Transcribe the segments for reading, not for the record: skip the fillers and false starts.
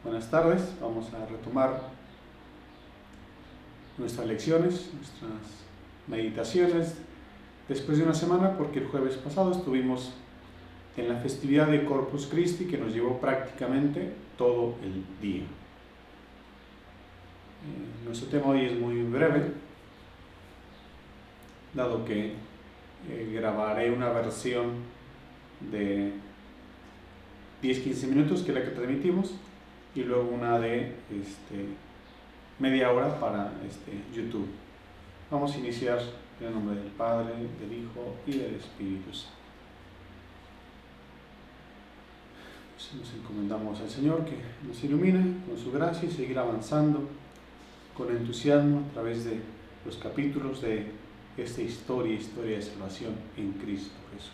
Buenas tardes, vamos a retomar nuestras lecciones, nuestras meditaciones después de una semana, porque el jueves pasado estuvimos en la festividad de Corpus Christi, que nos llevó prácticamente todo el día. Nuestro tema hoy es muy breve, dado que grabaré una versión de 10-15 minutos, que es la que transmitimos, y luego una de media hora para YouTube. Vamos a iniciar en el nombre del Padre, del Hijo y del Espíritu Santo. Pues nos encomendamos al Señor que nos ilumine con su gracia y seguir avanzando con entusiasmo a través de los capítulos de esta historia de salvación en Cristo Jesús.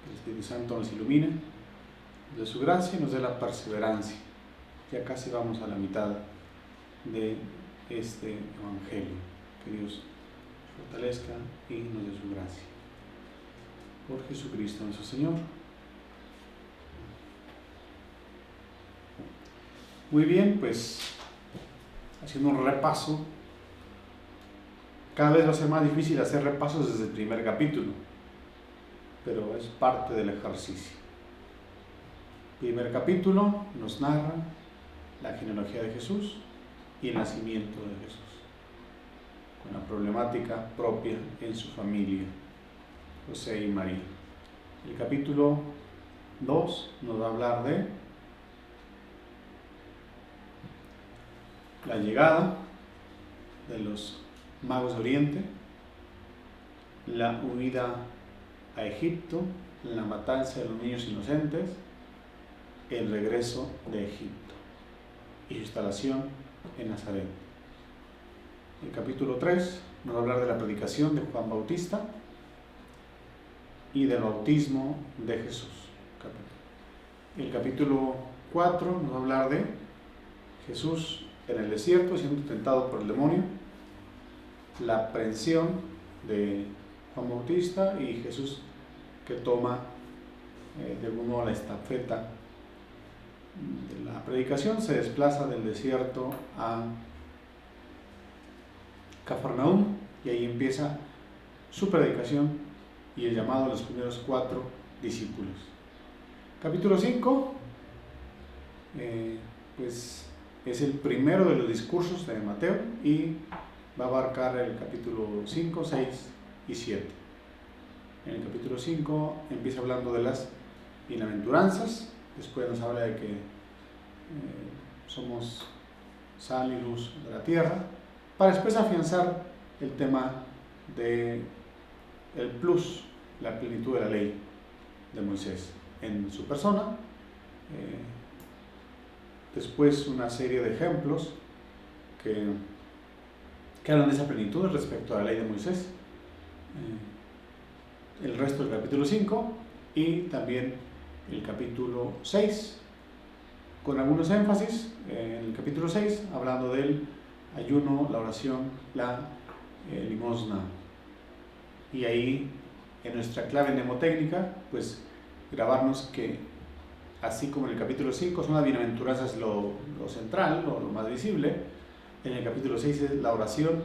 Que el Espíritu Santo nos ilumine de su gracia y nos dé la perseverancia. Ya casi vamos a la mitad de este Evangelio. Que Dios fortalezca y nos dé su gracia. Por Jesucristo nuestro Señor. Muy bien, pues haciendo un repaso. Cada vez va a ser más difícil hacer repasos desde el primer capítulo, pero es parte del ejercicio. Primer capítulo nos narra la genealogía de Jesús y el nacimiento de Jesús, con la problemática propia en su familia, José y María. El capítulo 2 nos va a hablar de la llegada de los magos de Oriente, la huida a Egipto, la matanza de los niños inocentes, el regreso de Egipto y su instalación en Nazaret. El capítulo 3 nos va a hablar de la predicación de Juan Bautista y del bautismo de Jesús. El capítulo 4 nos va a hablar de Jesús en el desierto siendo tentado por el demonio, la aprehensión de Juan Bautista y Jesús que toma de algún modo la estafeta de la predicación, se desplaza del desierto a Cafarnaúm y ahí empieza su predicación y el llamado a los primeros 4 discípulos. Capítulo 5 pues es el primero de los discursos de Mateo y va a abarcar el capítulo 5, 6 y 7. En el capítulo 5 empieza hablando de las bienaventuranzas. Después nos habla de que somos sal y luz de la tierra, para después afianzar el tema de el plus, la plenitud de la ley de Moisés en su persona. Después una serie de ejemplos que hablan de esa plenitud respecto a la ley de Moisés. El resto del capítulo 5 y también el capítulo 6, con algunos énfasis. En el capítulo 6, hablando del ayuno, la oración, la limosna. Y ahí, en nuestra clave mnemotécnica, pues grabarnos que, así como en el capítulo 5 son las bienaventuranzas lo central, lo más visible, en el capítulo 6 es la oración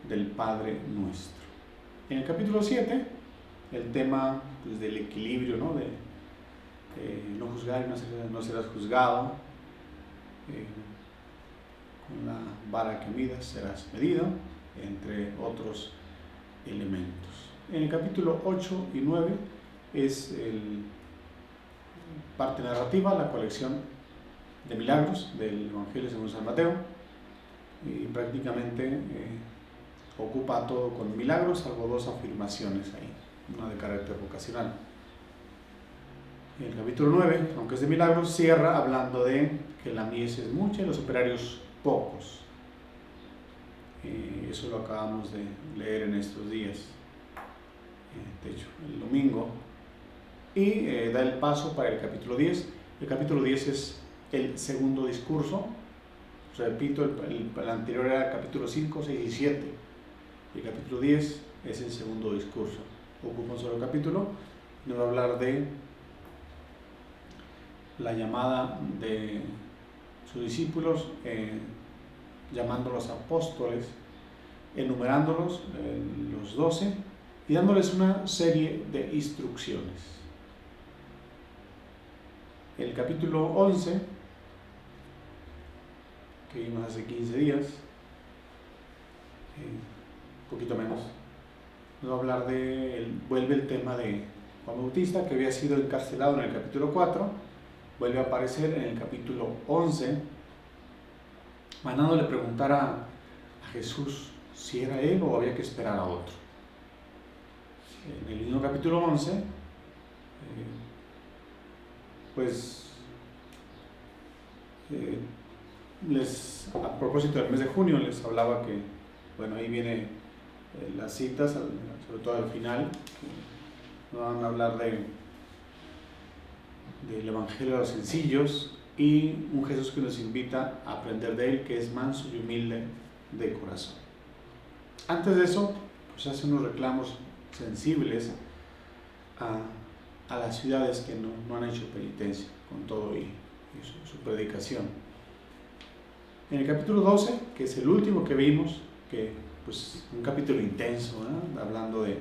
del Padre Nuestro. En el capítulo 7, el tema pues, del equilibrio, ¿no? De no juzgar y no serás juzgado, con la vara que midas serás medido, entre otros elementos. En el capítulo 8 y 9 es parte narrativa, la colección de milagros del Evangelio según San Mateo, y prácticamente ocupa todo con milagros, salvo 2 afirmaciones ahí, una de carácter vocacional. El capítulo 9, aunque es de milagros, cierra hablando de que la mies es mucha y los operarios pocos. Eso lo acabamos de leer en estos días, de hecho, el domingo. Y da el paso para el capítulo 10. El capítulo 10 es el segundo discurso. Repito, el anterior era el capítulo 5, 6 y 7. El capítulo 10 es el segundo discurso. Ocupa un solo capítulo. Nos va a hablar de la llamada de sus discípulos, llamándolos apóstoles, enumerándolos, los 12, y dándoles una serie de instrucciones. El capítulo 11, que vimos hace 15 días, un poquito menos, nos va a hablar vuelve el tema de Juan Bautista, que había sido encarcelado en el capítulo 4, vuelve a aparecer en el capítulo 11, mandándole preguntar a Jesús si era él o había que esperar a otro. En el mismo capítulo 11, a propósito del mes de junio, les hablaba que, bueno, ahí viene las citas, sobre todo al final, que nos van a hablar del Evangelio de los sencillos y un Jesús que nos invita a aprender de él, que es manso y humilde de corazón. Antes de eso, pues hace unos reclamos sensibles a las ciudades que no han hecho penitencia con todo y su predicación. En el capítulo 12, que es el último que vimos, que pues un capítulo intenso, hablando de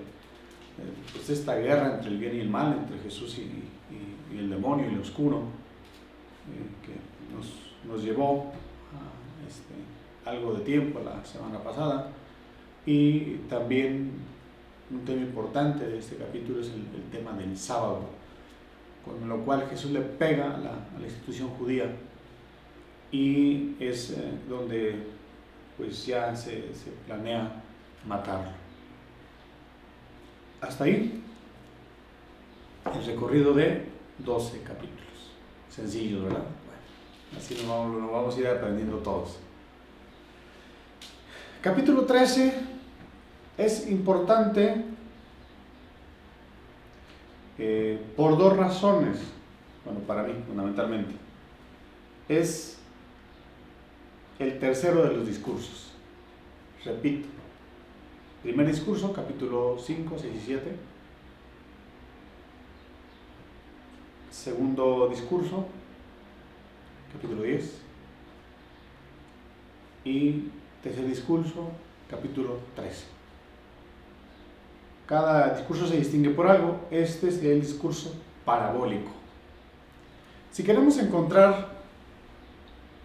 pues esta guerra entre el bien y el mal, entre Jesús y el demonio y el oscuro, que nos llevó a algo de tiempo la semana pasada. Y también un tema importante de este capítulo es el tema del sábado, con lo cual Jesús le pega a la institución judía, y es donde pues ya se planea matarlo. Hasta ahí el recorrido de 12 capítulos. Sencillo, ¿verdad? Bueno, así nos vamos a ir aprendiendo todos. Capítulo 13 es importante por dos razones. Bueno, para mí, fundamentalmente. Es el tercero de los discursos. Repito. Primer discurso, capítulo 5, 6 y 7. Segundo discurso, capítulo 10. Y tercer discurso, capítulo 13. Cada discurso se distingue por algo. Este es el discurso parabólico. Si queremos encontrar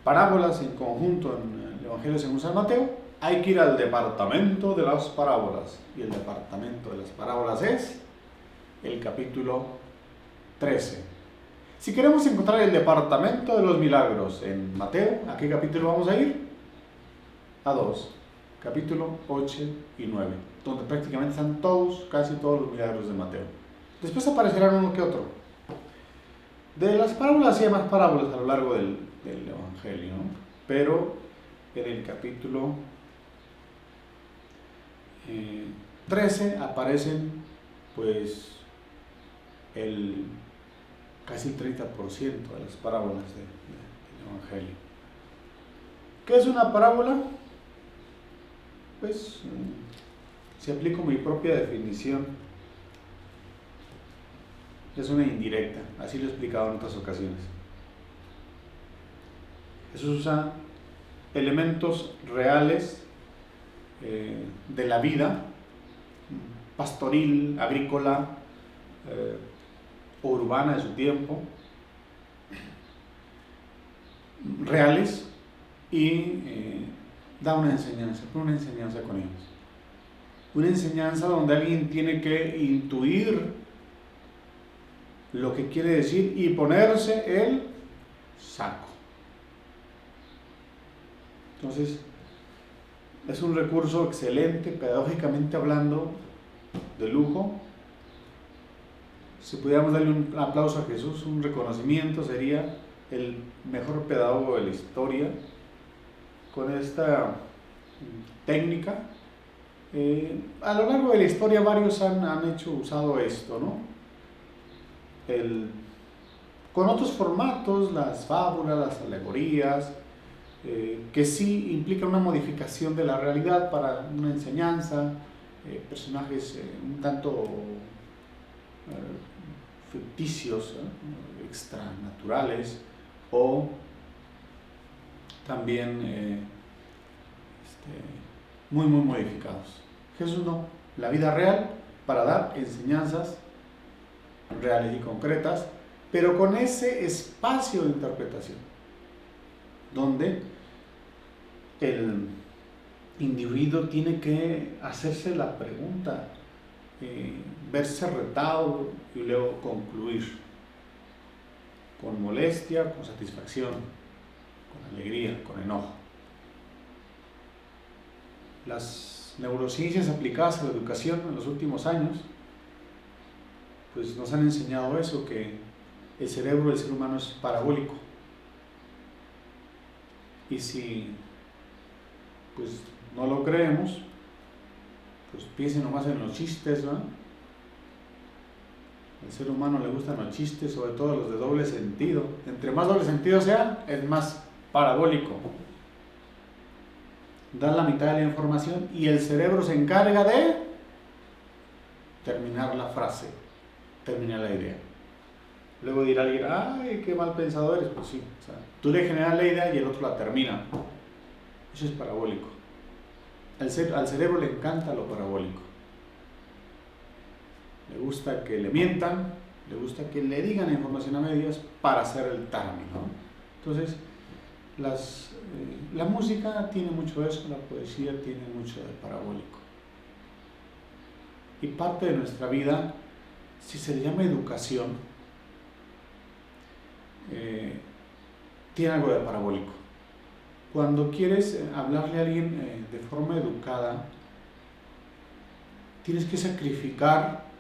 parábolas en conjunto en el Evangelio según San Mateo, hay que ir al departamento de las parábolas. Y el departamento de las parábolas es el capítulo 13. Si queremos encontrar el departamento de los milagros en Mateo, ¿a qué capítulo vamos a ir? A 2, capítulo 8 y 9, donde prácticamente están casi todos los milagros de Mateo. Después aparecerán uno que otro. De las parábolas sí hay más parábolas a lo largo del Evangelio, ¿no? Pero en el capítulo 13 aparecen pues casi el 30% de las parábolas del Evangelio. ¿Qué es una parábola? Pues si aplico mi propia definición, es una indirecta, así lo he explicado en otras ocasiones. Jesús usa elementos reales de la vida pastoril, agrícola, urbana de su tiempo, reales, y da una enseñanza con ellos. Una enseñanza donde alguien tiene que intuir lo que quiere decir y ponerse el saco. Entonces, es un recurso excelente, pedagógicamente hablando, de lujo. Si pudiéramos darle un aplauso a Jesús, un reconocimiento, sería el mejor pedagogo de la historia con esta técnica. A lo largo de la historia varios han usado esto, ¿no? Con otros formatos, las fábulas, las alegorías, que sí implican una modificación de la realidad para una enseñanza, personajes un tanto ficticios, extranaturales, o también muy modificados. Jesús no, la vida real para dar enseñanzas reales y concretas, pero con ese espacio de interpretación, donde el individuo tiene que hacerse la pregunta, verse retado y luego concluir con molestia, con satisfacción, con alegría, con enojo. Las neurociencias aplicadas a la educación en los últimos años pues nos han enseñado eso, que el cerebro del ser humano es parabólico. Y si pues no lo creemos, pues piensen nomás en los chistes, ¿no? Al ser humano le gustan los chistes, sobre todo los de doble sentido. Entre más doble sentido sea, es más parabólico. Da la mitad de la información y el cerebro se encarga de terminar la frase, terminar la idea. Luego dirá alguien, ¡ay, qué mal pensado eres! Pues sí, o sea, tú le generas la idea y el otro la termina. Eso es parabólico. Al cerebro le encanta lo parabólico. Le gusta que le mientan, le gusta que le digan información a medias para hacer el timing, ¿no? Entonces, la música tiene mucho de eso, la poesía tiene mucho de parabólico. Y parte de nuestra vida, si se le llama educación, tiene algo de parabólico. Cuando quieres hablarle a alguien de forma educada, tienes que sacrificar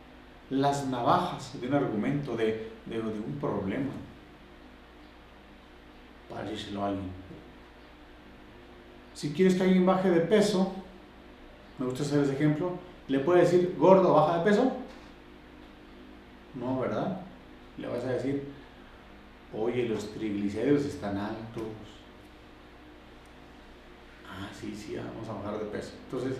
las navajas de un argumento, de un problema, para decírselo a alguien. Si quieres que alguien baje de peso, me gusta hacer ese ejemplo, ¿le puedes decir, gordo, baja de peso? No, ¿verdad? Le vas a decir, oye, los triglicéridos están altos. Sí, vamos a bajar de peso. Entonces,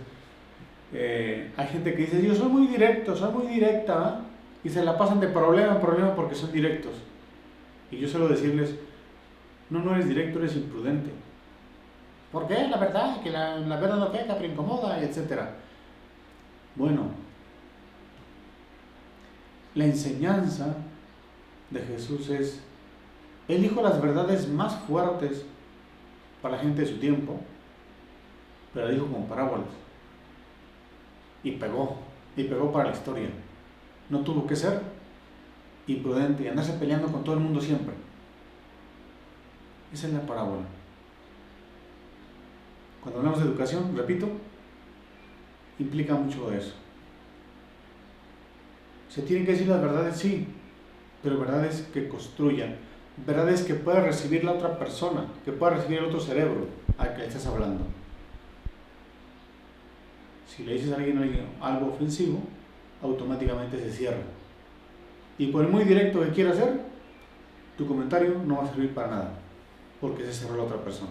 hay gente que dice, yo soy muy directo, soy muy directa, ¿eh? Y se la pasan de problema en problema porque son directos. Y yo suelo decirles, no eres directo, eres imprudente. ¿Por qué? La verdad, que la verdad no peca, pero incomoda, etc. Bueno, la enseñanza de Jesús es, Él dijo las verdades más fuertes para la gente de su tiempo, pero la dijo como parábolas. Y pegó para la historia. No tuvo que ser imprudente y andarse peleando con todo el mundo siempre. Esa es la parábola. Cuando hablamos de educación, repito, implica mucho de eso. Se tienen que decir las verdades, sí, pero verdades que construyan, verdades que pueda recibir la otra persona, que pueda recibir el otro cerebro al que le estás hablando. Si le dices a alguien algo ofensivo, automáticamente se cierra. Y por muy directo que quiera ser, tu comentario no va a servir para nada, porque se cerró la otra persona.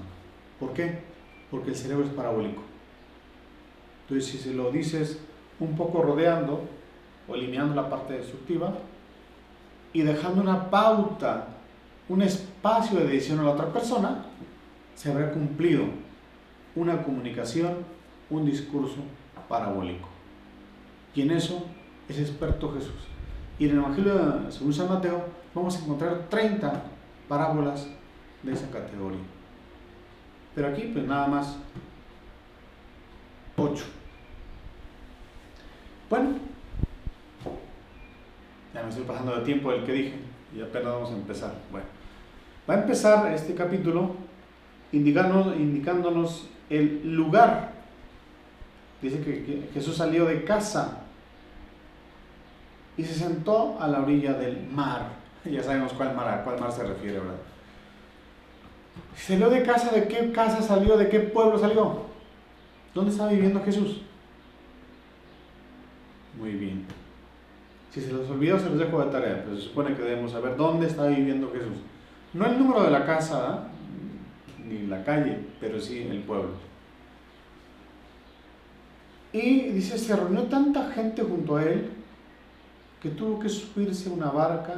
¿Por qué? Porque el cerebro es parabólico. Entonces, si se lo dices un poco rodeando o eliminando la parte destructiva y dejando una pauta, un espacio de decisión a la otra persona, se habrá cumplido una comunicación, un discurso parabólico. Y en eso es experto Jesús. Y en el Evangelio según San Mateo vamos a encontrar 30 parábolas de esa categoría. Pero aquí pues nada más 8. Bueno, ya me estoy pasando de tiempo del que dije y apenas vamos a empezar. Bueno, va a empezar este capítulo indicándonos el lugar. Dice que Jesús salió de casa y se sentó a la orilla del mar. Ya sabemos a cuál mar se refiere, ¿verdad? ¿Salió de casa? ¿De qué casa salió? ¿De qué pueblo salió? ¿Dónde estaba viviendo Jesús? Muy bien. Si se los olvidó, se los dejo de tarea, pero se supone que debemos saber dónde está viviendo Jesús. No el número de la casa, ni la calle, pero sí el pueblo. Y dice, se reunió tanta gente junto a él que tuvo que subirse a una barca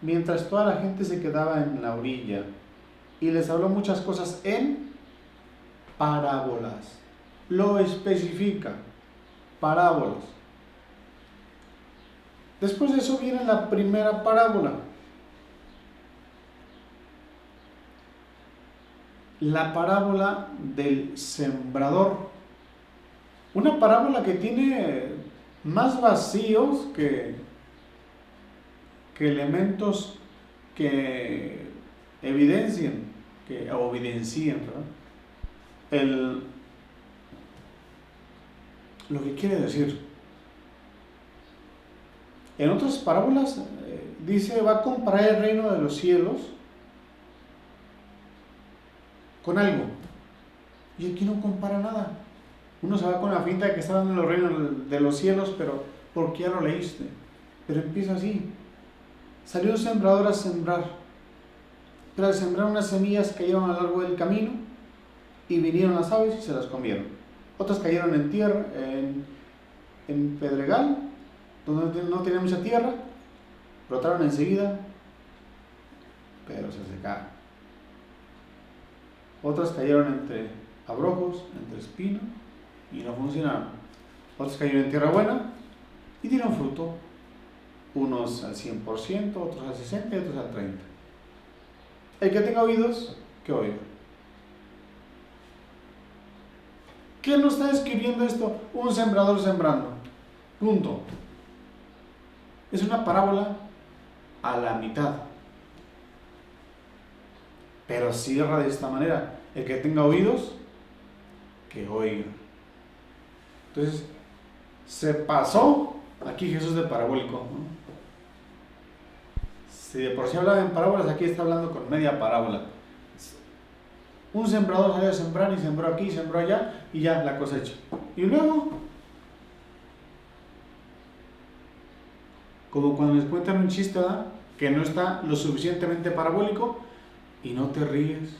mientras toda la gente se quedaba en la orilla. y les habló muchas cosas en parábolas. Lo especifica, parábolas. Después de eso viene la primera parábola. La parábola del sembrador. Una parábola que tiene más vacíos que elementos que evidencien, ¿verdad? Lo que quiere decir. En otras parábolas dice, va a comparar el reino de los cielos con algo. Y aquí no compara nada. Uno se va con la finta de que está hablando de los reinos de los cielos, pero porque ya lo leíste. Pero empieza así. Salió un sembrador a sembrar. Pero al sembrar unas semillas cayeron a lo largo del camino y vinieron las aves y se las comieron. Otras cayeron en tierra, en pedregal, donde no tenía mucha tierra, brotaron enseguida, pero se secaron. Otras cayeron entre abrojos, entre espinos, y no funcionaron. Otras cayeron en tierra buena y dieron fruto, unos al 100%, otros al 60% y otros al 30%. El que tenga oídos, que oiga. ¿Qué nos está describiendo esto? Un sembrador sembrando. Punto. Es una parábola a la mitad. Pero cierra de esta manera. El que tenga oídos, que oiga. Entonces, se pasó aquí Jesús de parabólico, ¿no? Si de por sí hablaba en parábolas, aquí está hablando con media parábola. Un sembrador salió a sembrar y sembró aquí, sembró allá y ya la cosecha. Y luego, como cuando les cuentan un chiste, ¿verdad?, que no está lo suficientemente parabólico y no te ríes.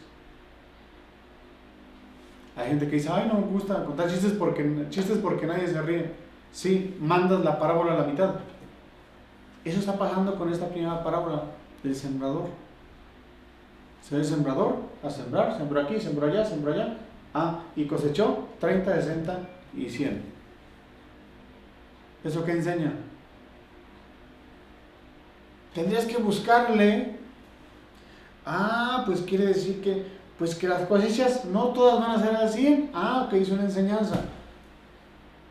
Hay gente que dice, ay, no me gusta contar chistes porque nadie se ríe. Sí, mandas la parábola a la mitad. Eso está pasando con esta primera parábola del sembrador. Se ve el sembrador a sembrar, sembró aquí, sembró allá, y cosechó 30, 60 y 100. ¿Eso qué enseña? Tendrías que buscarle. Pues quiere decir que las cosechas no todas van a ser al 100. Ok, es una enseñanza.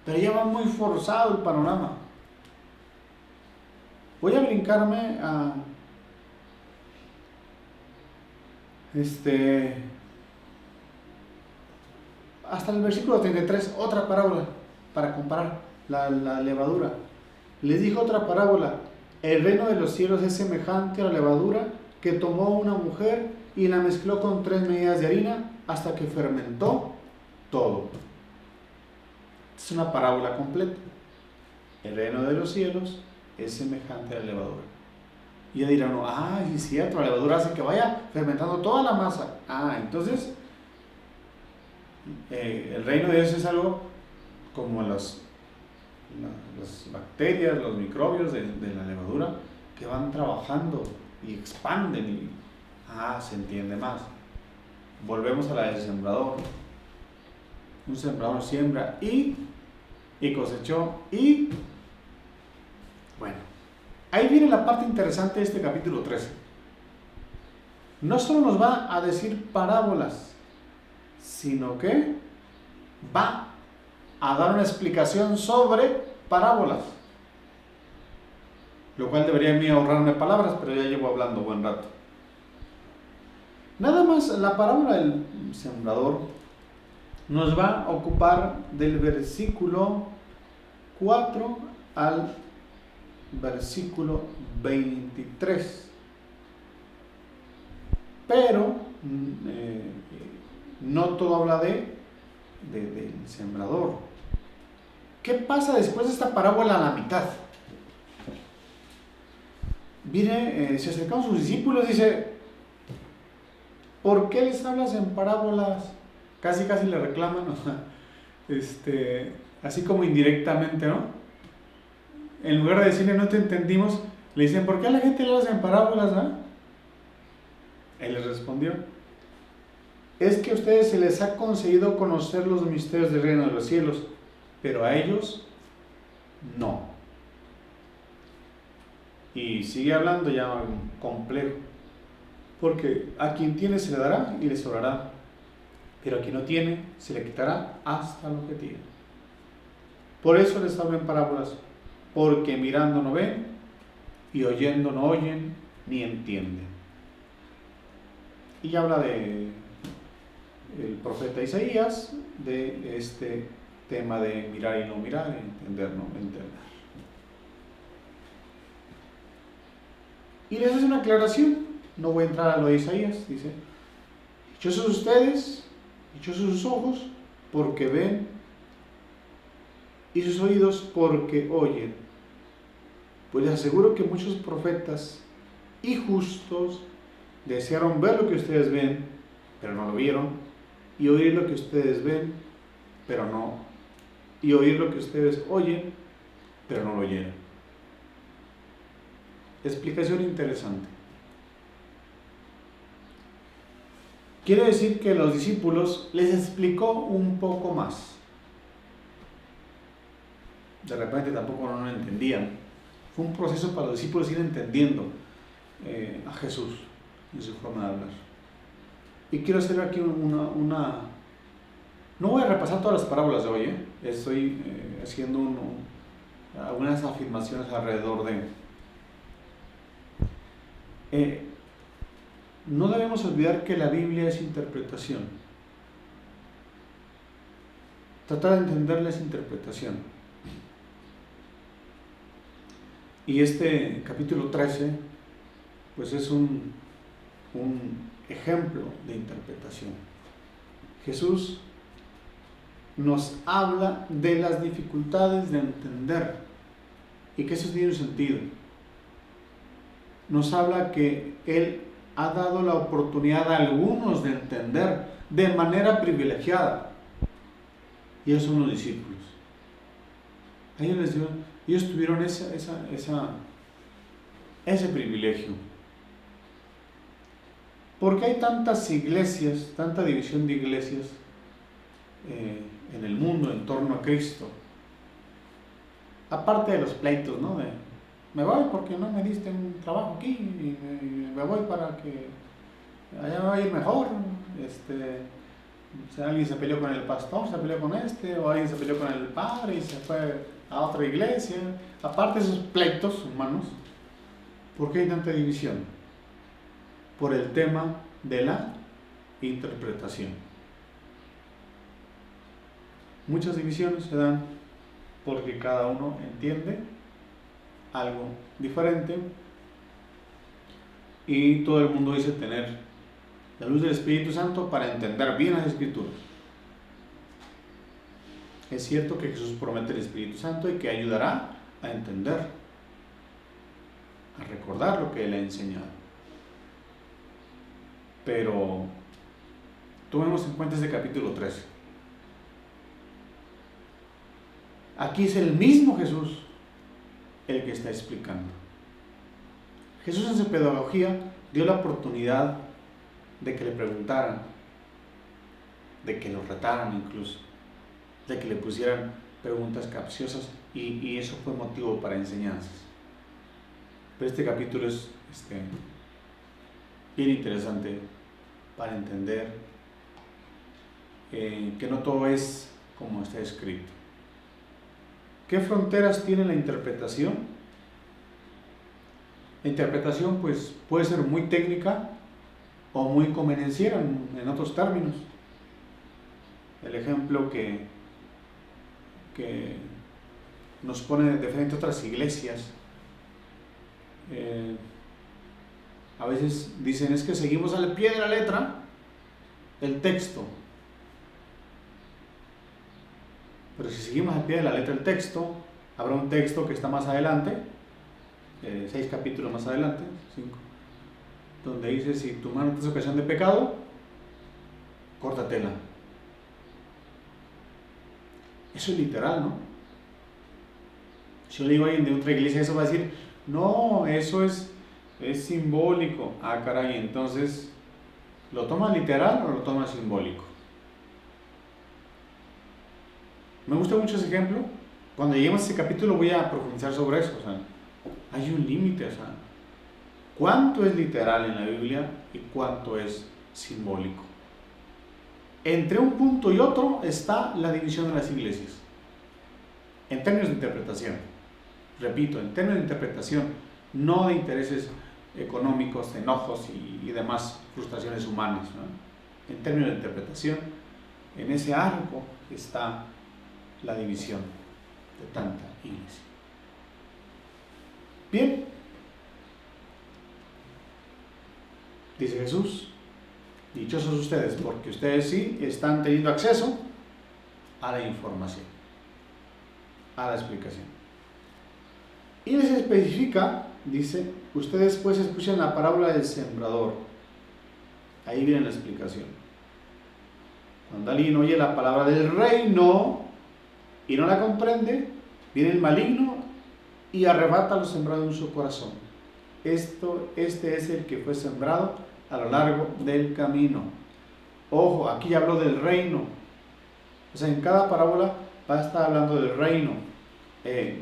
Pero ya va muy forzado el panorama. Voy a brincarme hasta el versículo 33, otra parábola para comparar la levadura. Les dijo otra parábola: el reino de los cielos es semejante a la levadura que tomó una mujer y la mezcló con 3 medidas de harina hasta que fermentó todo. Es una parábola completa. El reino de los cielos es semejante a la levadura. Y ya dirán, sí es cierto, la levadura hace que vaya fermentando toda la masa. Entonces, el reino de Dios es algo como las bacterias, los microbios de la levadura que van trabajando y expanden y se entiende más. Volvemos a la del sembrador. Un sembrador siembra y cosechó y bueno, ahí viene la parte interesante de este capítulo 13. No solo nos va a decir parábolas, sino que va a dar una explicación sobre parábolas, lo cual debería a mí ahorrarme palabras, pero ya llevo hablando buen rato. Nada más la parábola del sembrador nos va a ocupar del versículo 4 al versículo 23. Pero no todo habla del sembrador. ¿Qué pasa después de esta parábola a la mitad? Se acercaron sus discípulos y dice: ¿por qué les hablas en parábolas? Casi le reclaman, así como indirectamente, ¿no? En lugar de decirle no te entendimos, le dicen, ¿por qué a la gente le hablas en parábolas? Él les respondió: es que a ustedes se les ha concedido conocer los misterios del reino de los cielos, pero a ellos no. Y sigue hablando ya complejo, porque a quien tiene se le dará y le sobrará, pero a quien no tiene se le quitará hasta lo que tiene. Por eso les hablo en parábolas, porque mirando no ven y oyendo no oyen ni entienden. Y habla de el profeta Isaías, de este tema de mirar y no mirar, entender no entender. Y les hace una aclaración, no voy a entrar a lo de Isaías, dice: dichosos ustedes, dichosos sus ojos, porque ven, y sus oídos, porque oyen. Pues les aseguro que muchos profetas y justos desearon ver lo que ustedes ven, pero no lo vieron, y oír lo que ustedes ven, pero no, y oír lo que ustedes oyen, pero no lo oyeron. Explicación interesante. Quiere decir que los discípulos les explicó un poco más. De repente tampoco no lo entendían. Fue un proceso para los discípulos ir entendiendo a Jesús en su forma de hablar. Y quiero hacer aquí una... No voy a repasar todas las parábolas de hoy, estoy haciendo algunas afirmaciones alrededor de... no debemos olvidar que la Biblia es interpretación. Tratar de entenderla es interpretación. Y este capítulo 13, pues es un ejemplo de interpretación. Jesús nos habla de las dificultades de entender y que eso tiene un sentido. Nos habla que Él ha dado la oportunidad a algunos de entender de manera privilegiada, y esos son los discípulos. Ellos tuvieron ese privilegio. ¿Por qué hay tantas iglesias, tanta división de iglesias en el mundo en torno a Cristo? Aparte de los pleitos, ¿no? Me voy porque no me diste un trabajo aquí, y me voy para que allá me va a ir mejor. Si alguien se peleó con el pastor, se peleó con o alguien se peleó con el padre y se fue a otra iglesia. Aparte de esos pleitos humanos, ¿por qué hay tanta división? Por el tema de la interpretación. Muchas divisiones se dan porque cada uno entiende algo diferente y todo el mundo dice tener la luz del Espíritu Santo para entender bien las Escrituras. Es cierto que Jesús promete el Espíritu Santo y que ayudará a entender, a recordar lo que Él ha enseñado. Pero tomemos en cuenta este capítulo 13. Aquí es el mismo Jesús el que está explicando. Jesús en su pedagogía dio la oportunidad de que le preguntaran, de que lo retaran incluso, de que le pusieran preguntas capciosas, y eso fue motivo para enseñanzas. Pero este capítulo es bien interesante para entender que no todo es como está escrito. ¿Qué fronteras tiene la interpretación? La interpretación pues puede ser muy técnica o muy convenenciera en otros términos. El ejemplo que nos pone de frente a otras iglesias, a veces dicen es que seguimos al pie de la letra el texto. Pero si seguimos al pie de la letra el texto, habrá un texto que está más adelante, 6 capítulos más adelante, 5, donde dice: si tu mano te es ocasión de pecado, córtatela. Eso es literal, ¿no? Si yo le digo a alguien de otra iglesia eso, va a decir: no, eso es simbólico. Ah, caray, entonces ¿Lo toma literal o lo toma simbólico? Me gusta mucho ese ejemplo. Cuando lleguemos a ese capítulo voy a profundizar sobre eso. O sea, hay un límite. O sea, ¿cuánto es literal en la Biblia y cuánto es simbólico? Entre un punto y otro está la división de las iglesias. En términos de interpretación. Repito, en términos de interpretación, no de intereses económicos, enojos y demás frustraciones humanas, ¿no? En términos de interpretación, en ese arco está la división de tanta iglesia. Bien, dice Jesús, dichosos ustedes, porque ustedes sí están teniendo acceso a la información, a la explicación. Y les especifica, dice, ustedes pues escuchan la parábola del sembrador. Ahí viene la explicación. Cuando alguien oye la palabra del reino y no la comprende, viene el maligno y arrebata lo sembrado en su corazón. Este es el que fue sembrado a lo largo del camino. Ojo, aquí ya habló del reino. O sea, en cada parábola va a estar hablando del reino,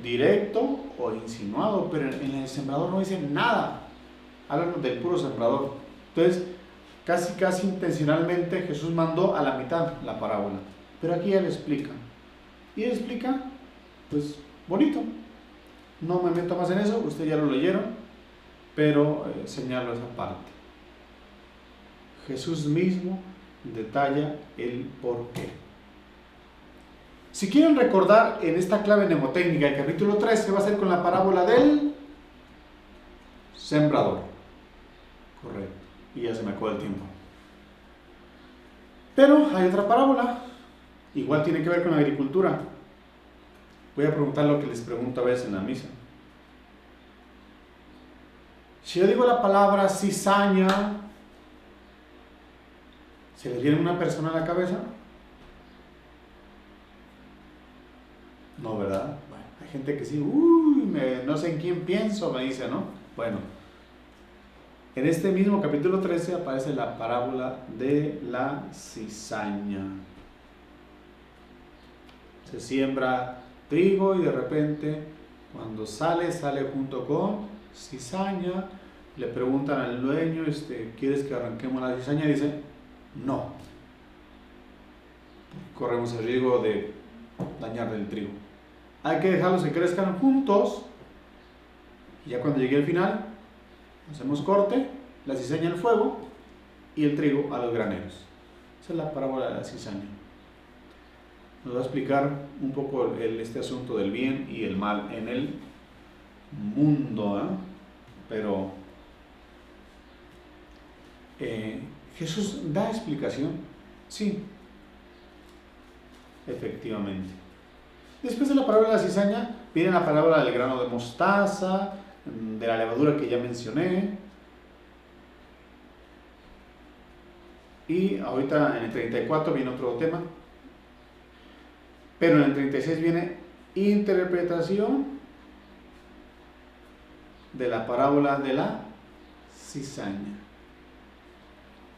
directo o insinuado, pero en el sembrador no dice nada. Hablan del puro sembrador. Entonces, casi intencionalmente Jesús mandó a la mitad la parábola. Pero aquí él explica. Y él explica, pues, bonito. No me meto más en eso, ustedes ya lo leyeron, pero señalo esa parte. Jesús mismo detalla el porqué. Si quieren recordar en esta clave mnemotécnica, el capítulo 3 se va a hacer con la parábola del sembrador. Correcto. Y ya se me acabó el tiempo. Pero hay otra parábola, igual tiene que ver con la agricultura. Voy a preguntar lo que les pregunto a veces en la misa. Si yo digo la palabra cizaña, ¿se les viene una persona a la cabeza? No, ¿verdad? Bueno, hay gente que sí, no sé en quién pienso, me dice, ¿no? Bueno, en este mismo capítulo 13 aparece la parábola de la cizaña. Se siembra trigo y de repente, cuando sale junto con cizaña. Le preguntan al dueño, ¿quieres que arranquemos la cizaña? Y dice, no. Corremos el riesgo de dañar el trigo. Hay que dejarlos que crezcan juntos. Y ya cuando llegue al final, hacemos corte, la cizaña al fuego y el trigo a los graneros. Esa es la parábola de la cizaña. Nos va a explicar un poco este asunto del bien y el mal en el mundo, ¿eh? Pero Jesús da explicación, sí, efectivamente. Después de la parábola de la cizaña viene la parábola del grano de mostaza, de la levadura que ya mencioné, y ahorita en el 34 viene otro tema, pero en el 36 viene interpretación de la parábola de la cizaña.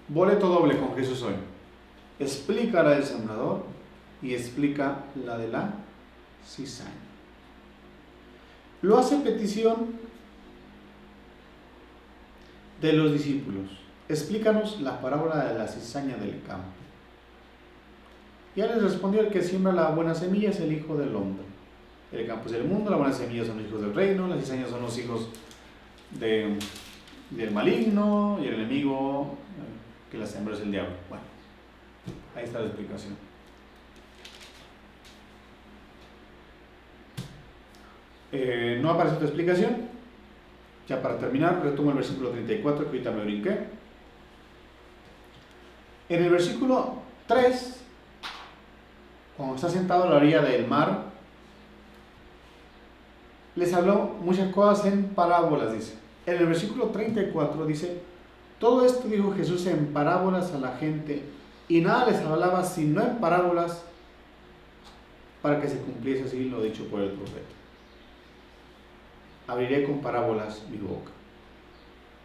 Boleto doble con Jesús hoy. Explica la del sembrador y explica la de la cizaña. Lo hace petición de los discípulos. Explícanos la parábola de la cizaña del campo. Y él les respondió: el que siembra la buena semilla es el Hijo del Hombre. El campo es el mundo, la buena semilla son los hijos del reino, las cizañas son los hijos del maligno y el enemigo que la siembra es el diablo. Bueno, ahí está la explicación. No aparece otra explicación. Ya para terminar, retomo el versículo 34 que ahorita me brinqué. En el versículo 3, cuando está sentado a la orilla del mar, les habló muchas cosas en parábolas, dice. En el versículo 34 dice: todo esto dijo Jesús en parábolas a la gente, y nada les hablaba sino en parábolas, para que se cumpliese así lo dicho por el profeta. Abriré con parábolas mi boca.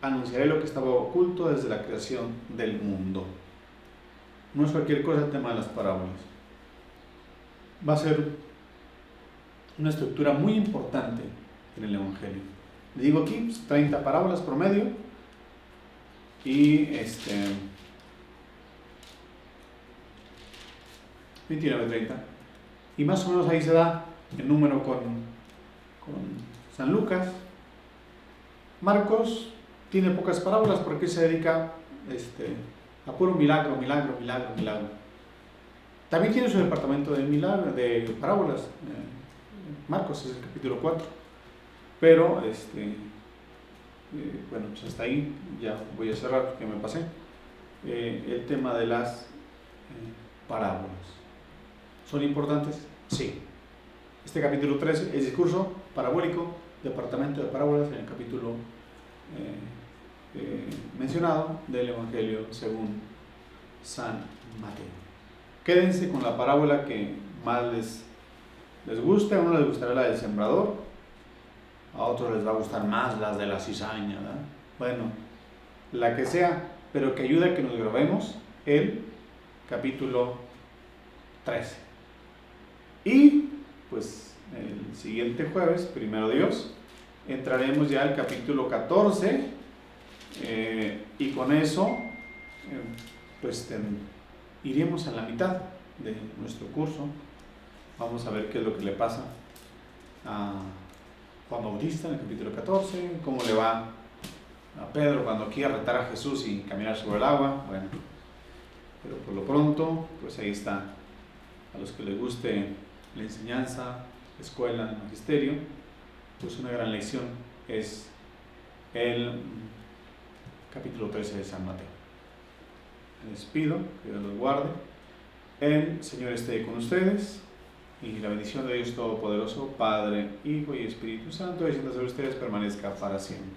anunciaré lo que estaba oculto desde la creación del mundo. No es cualquier cosa el tema de las parábolas. Va a ser una estructura muy importante en el Evangelio. Le digo aquí, 30 parábolas promedio y 29-30. Y más o menos ahí se da el número con San Lucas. Marcos tiene pocas parábolas porque se dedica a puro milagro. También tiene su departamento de parábolas. Marcos es el capítulo 4. Pero, bueno, pues hasta ahí ya voy a cerrar porque me pasé. El tema de las parábolas. ¿Son importantes? Sí. Este capítulo 13 es discurso parabólico, departamento de parábolas en el capítulo mencionado del Evangelio según San Mateo. Quédense con la parábola que más les guste. A uno les gustará la del sembrador, a otros les va a gustar más las de la cizaña, ¿verdad? Bueno, la que sea, pero que ayude a que nos grabemos el capítulo 13. Y pues el siguiente jueves, primero Dios, entraremos ya al capítulo 14 y con eso pues iremos a la mitad de nuestro curso. Vamos a ver qué es lo que le pasa a Juan Bautista en el capítulo 14, cómo le va a Pedro cuando quiere retar a Jesús y caminar sobre el agua. Bueno, pero por lo pronto, pues ahí está. A los que les guste la enseñanza, la escuela, el magisterio, pues una gran lección es el capítulo 13 de San Mateo. Les pido que Dios los guarde, el Señor esté con ustedes y la bendición de Dios Todopoderoso, Padre, Hijo y Espíritu Santo, descienda sobre ustedes, permanezca para siempre.